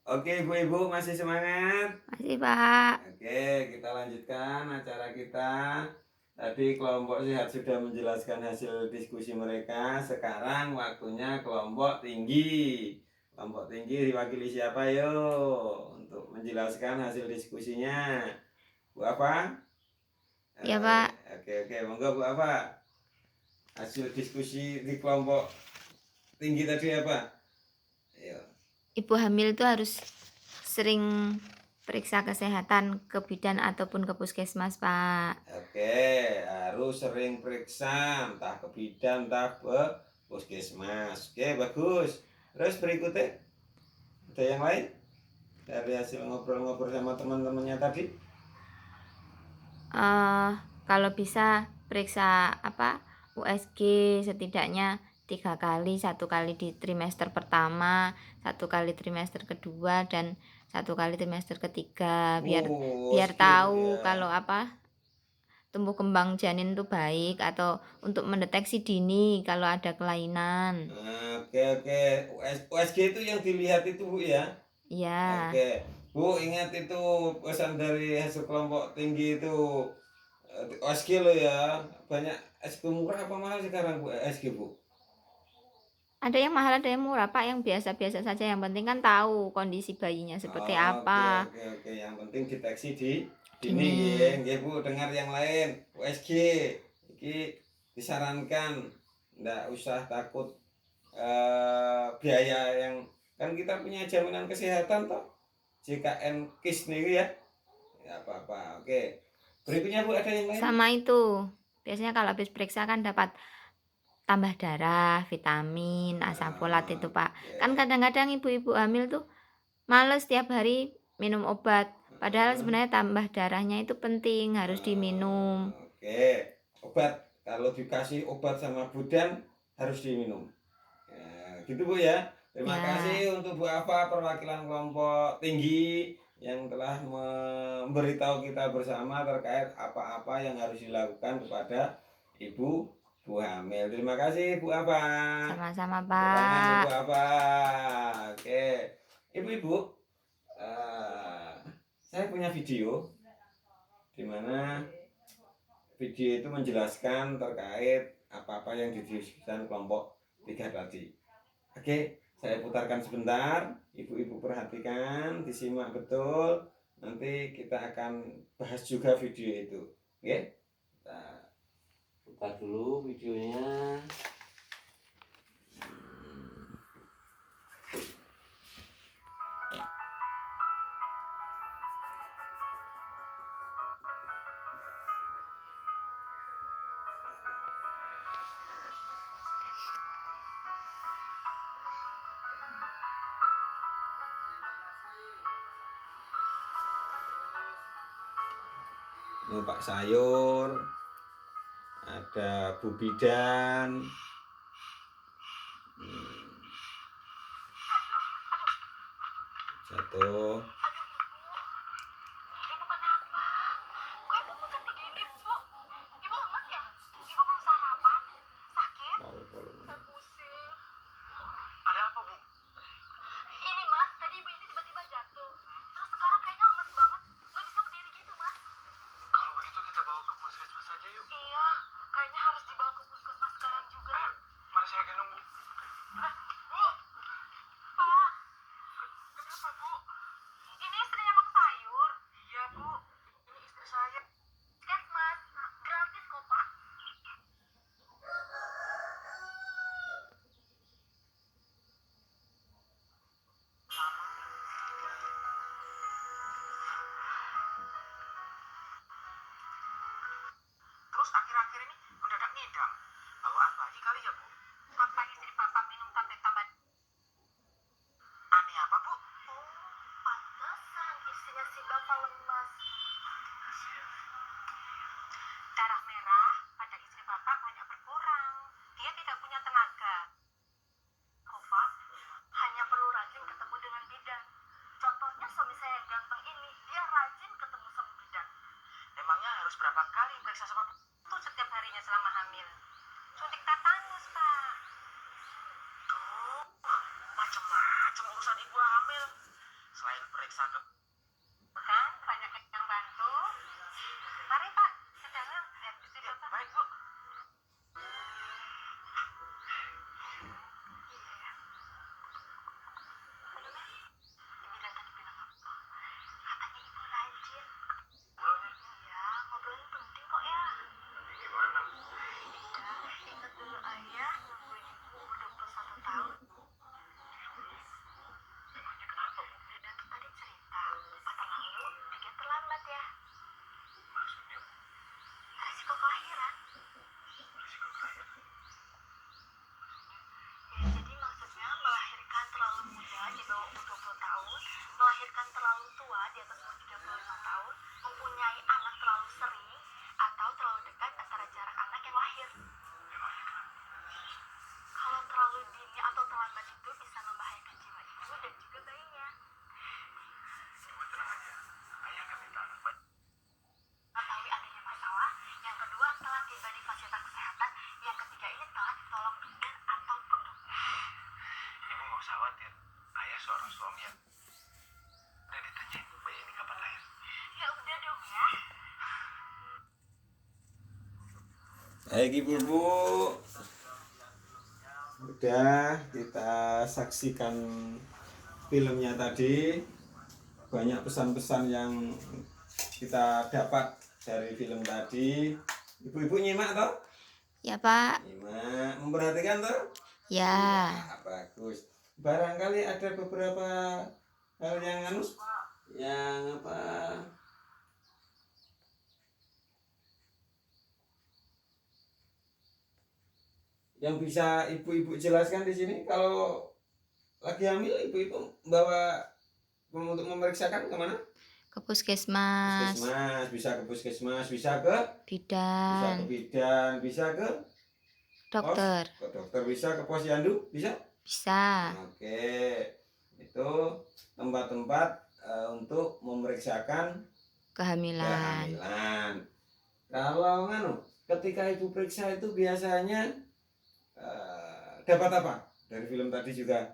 Oke, ibu-ibu masih semangat? Masih, Pak. Oke, kita lanjutkan acara kita. Tadi kelompok sehat sudah menjelaskan hasil diskusi mereka. Sekarang waktunya kelompok tinggi. Kelompok tinggi diwakili siapa yuk untuk menjelaskan hasil diskusinya? Bu apa? Ya, Pak. Oke, monggo Bu apa? Hasil diskusi di kelompok tinggi tadi apa? Ayo. Ibu hamil itu harus sering periksa kesehatan ke bidan ataupun ke puskesmas, Pak. Oke, harus sering periksa entah ke bidan entah ke puskesmas. Oke, bagus. Terus berikutnya ada yang lain dari hasil ngobrol-ngobrol sama teman-temannya tadi? Eh, kalau bisa periksa USG setidaknya 3 kali, 1 kali di trimester pertama, 1 kali trimester kedua, dan 1 kali trimester ketiga, biar Oh, biar skip tahu ya. kalau tumbuh kembang janin itu baik, atau untuk mendeteksi dini kalau ada kelainan. Oke. USG itu yang dilihat itu Bu ya. Ya. Oke. Bu, ingat itu pesan dari hasil kelompok tinggi itu. USG lo ya. Banyak SG murah apa mahal sekarang Bu USG Bu? Ada yang mahal, ada yang murah, Pak. Yang biasa-biasa saja. Yang penting kan tahu kondisi bayinya seperti Oke, apa. oke. Yang penting deteksi di dini nggih. Dini. Nggih Bu, dengar yang lain. USG iki disarankan ndak usah takut biaya yang kan kita punya jaminan kesehatan toh. JKN KIS nih ya. Ya apa-apa. Oke. Berikutnya Bu ada yang lain? Sama itu. Biasanya kalau habis periksa kan dapat tambah darah, vitamin, asam folat itu, Pak. Kan Oke. kadang-kadang ibu-ibu hamil tuh males tiap hari minum obat. Padahal Heeh. sebenarnya tambah darahnya itu penting, harus diminum. Oke. Obat kalau dikasih obat sama Budan harus diminum. Ya, gitu Bu ya. Terima Ya. kasih untuk Bu Afa perwakilan kelompok tinggi yang telah memberitahu kita bersama terkait apa-apa yang harus dilakukan kepada ibu Bu hamil. Terima kasih Bu Afa. Sama-sama, Tepuk tangan untuk Pak. Bu Afa. Oke. Ibu-ibu, eh, saya punya video di mana video itu menjelaskan terkait apa-apa yang didiskusikan kelompok tiga tadi. Oke, saya putarkan sebentar. Ibu-ibu perhatikan, disimak betul. Nanti kita akan bahas juga video itu. Oke, kita putar dulu videonya. Numpak sayur, ada Bu Bidan. Jatuh. khawatir. Ayah seorang suami yang udah ditanya bayi ini kapan lahir. Ya udah dong ya. Baik ibu-ibu, udah kita saksikan filmnya tadi. Banyak pesan-pesan yang kita dapat dari film tadi. Ibu-ibu nyimak toh? Ya Pak. Nyimak, memperhatikan toh? Ya. Nah, bagus. Barangkali ada beberapa hal yang apa? Yang bisa ibu-ibu jelaskan di sini. Kalau lagi hamil, ibu-ibu bawa untuk memeriksakan kemana? Ke puskesmas. Bisa ke puskesmas, bisa ke Bidan. bisa ke Dokter. ke dokter, bisa ke posyandu, bisa? Bisa. Oke, itu tempat-tempat untuk memeriksakan Kehamilan. Kalau ketika ibu periksa itu biasanya dapat apa? Dari film tadi juga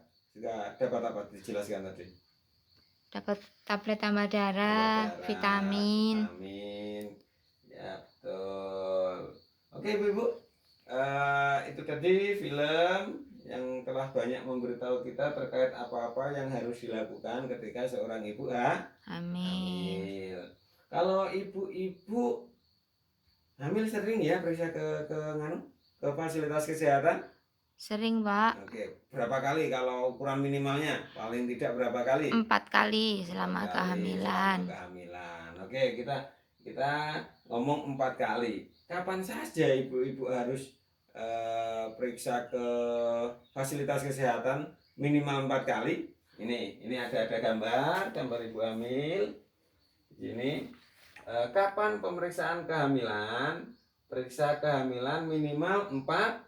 dapat apa? Dijelaskan tadi. Dapat tablet tambah darah, vitamin. Ya betul. Oke ibu-ibu, itu tadi film yang telah banyak memberitahu kita terkait apa-apa yang harus dilakukan ketika seorang ibu hamil. Kalau ibu-ibu hamil sering ya periksa ke fasilitas kesehatan? Sering Pak. Oke, berapa kali kalau ukuran minimalnya? Paling tidak berapa kali? 4 kali selama kehamilan. Oke, kita ngomong 4 kali. Kapan saja ibu-ibu harus periksa ke fasilitas kesehatan minimal 4 kali? Ini ada gambar ibu hamil. Ini kapan pemeriksaan kehamilan? Periksa kehamilan minimal 4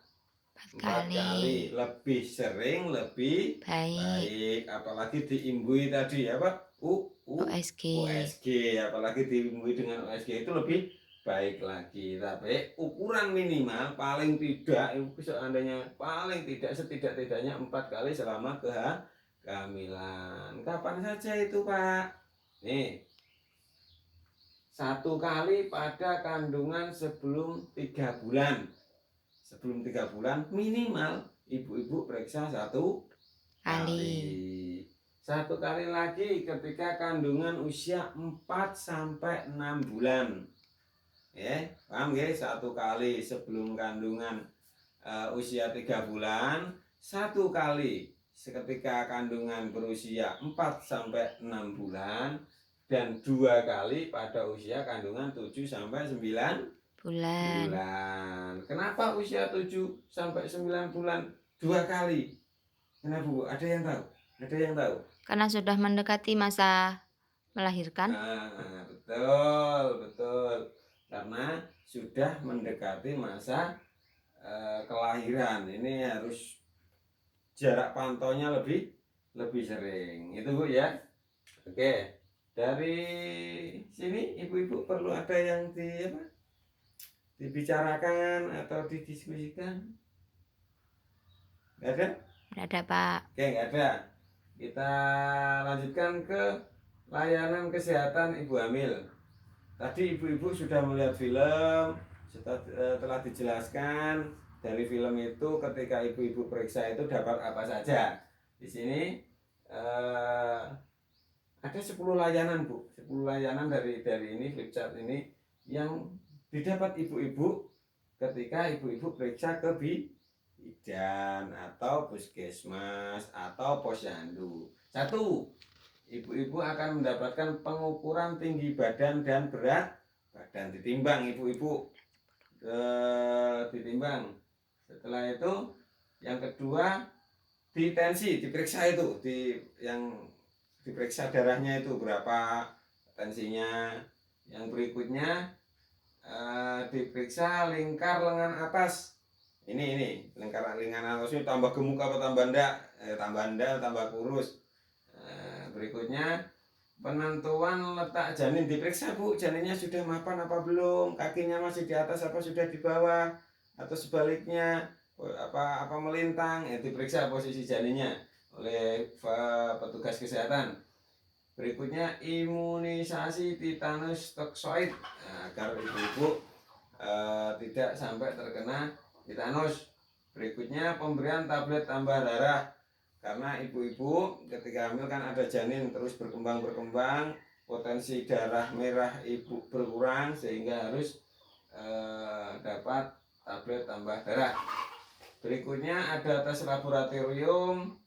kali. Lebih sering lebih baik. Apalagi diimbui tadi apa? USG. Apalagi diimbui dengan USG itu lebih baik lagi. Tapi ukuran minimal paling tidak seandainya paling tidak setidak-tidaknya 4 kali selama kehamilan. Kapan saja itu Pak? Nih, 1 kali pada kandungan sebelum 3 bulan. Sebelum 3 bulan minimal ibu-ibu periksa 1 kali. 1 kali lagi ketika kandungan usia 4 sampai 6 bulan. Ya, paham ya? 1 kali sebelum kandungan usia 3 bulan, 1 kali ketika kandungan berusia 4 sampai 6 bulan, dan 2 kali pada usia kandungan 7 sampai 9 bulan. Kenapa usia 7 sampai 9 bulan 2 kali? Kenapa Bu? Ada yang tahu? Karena sudah mendekati masa melahirkan. Betul. Karena sudah mendekati masa kelahiran. Ini harus jarak pantaunya lebih sering. Itu Bu ya. Oke. Dari sini ibu-ibu perlu ada yang dibicarakan atau didiskusikan? Nggak ada? Nggak ada Pak. Oke, nggak ada. Kita lanjutkan ke layanan kesehatan ibu hamil. Tadi ibu-ibu sudah melihat film, telah dijelaskan dari film itu ketika ibu-ibu periksa itu dapat apa saja. Di sini ada 10 layanan Bu, 10 layanan dari ini flipchart ini yang didapat ibu-ibu ketika ibu-ibu periksa ke bidan atau puskesmas atau posyandu. 1, ibu-ibu akan mendapatkan pengukuran tinggi badan dan berat badan, ditimbang ibu-ibu, ditimbang. Setelah itu yang kedua tensi diperiksa itu, yang diperiksa darahnya itu berapa tensinya. Yang berikutnya diperiksa lingkar lengan atas. Ini lingkar lengan atas ini tambah gemuk apa tambah tambah kurus. Berikutnya penentuan letak janin, diperiksa Bu, janinnya sudah mapan apa belum, kakinya masih di atas apa sudah di bawah, atau sebaliknya apa melintang, diperiksa posisi janinnya. oleh petugas kesehatan. Berikutnya imunisasi tetanus toksoid, nah, agar ibu-ibu tidak sampai terkena tetanus. Berikutnya pemberian tablet tambah darah, karena ibu-ibu ketika hamil kan ada janin terus berkembang, potensi darah merah ibu berkurang sehingga harus dapat tablet tambah darah. Berikutnya ada tes laboratorium.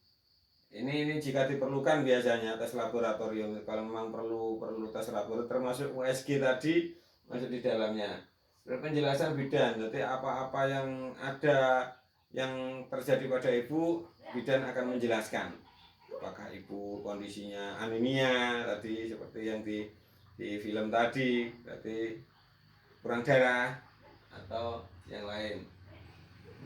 Ini jika diperlukan biasanya tes laboratorium. Kalau memang perlu tes laboratorium termasuk USG tadi masuk di dalamnya. Penjelasan bidan, jadi apa-apa yang ada yang terjadi pada ibu, bidan akan menjelaskan. Apakah ibu kondisinya anemia tadi seperti yang di film tadi, berarti kurang darah atau yang lain.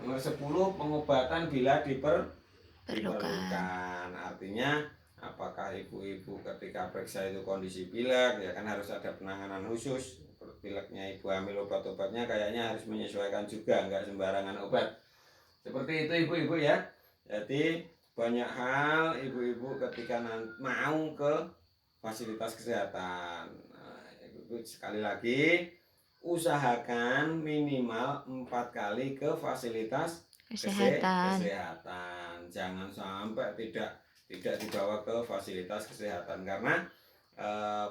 Nomor 10, pengobatan bila diperlukan. Artinya apakah ibu-ibu ketika periksa itu kondisi pilek, ya kan harus ada penanganan khusus. Pileknya ibu hamil, obat-obatnya kayaknya harus menyesuaikan juga, nggak sembarangan obat. Seperti itu ibu-ibu ya. Jadi banyak hal ibu-ibu ketika mau ke fasilitas kesehatan. Nah, ibu-ibu sekali lagi usahakan minimal 4 kali ke fasilitas kesehatan. Jangan sampai tidak dibawa ke fasilitas kesehatan, karena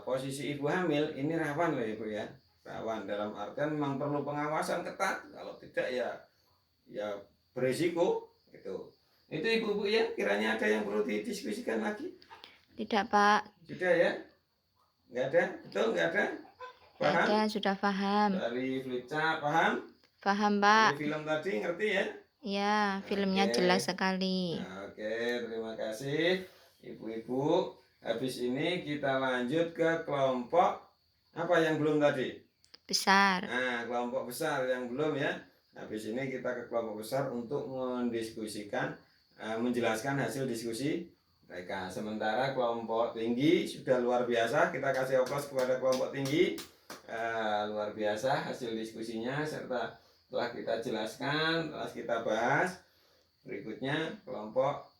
posisi ibu hamil ini rawan loh ibu ya. Rawan dalam artian memang perlu pengawasan ketat, kalau tidak ya berisiko gitu. Itu ibu-ibu ya, kiranya ada yang perlu didiskusikan lagi? Tidak, Pak. Sudah ya? Nggak ada? Betul nggak ada? Paham? Ada, sudah paham. Dari Flica paham? Paham, Pak. Dari film tadi ngerti ya? Ya, filmnya jelas sekali. Oke, terima kasih ibu-ibu. Habis ini kita lanjut ke kelompok apa yang belum tadi? Besar. Nah, kelompok besar yang belum ya. Habis ini kita ke kelompok besar untuk mendiskusikan, menjelaskan hasil diskusi mereka. Sementara kelompok tinggi sudah luar biasa. Kita kasih aplaus kepada kelompok tinggi. Luar biasa hasil diskusinya, serta telah kita jelaskan, telah kita bahas. Berikutnya kelompok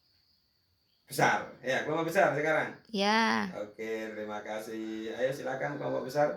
besar. Ya, kelompok besar sekarang. Ya. Oke, terima kasih. Ayo silakan kelompok besar.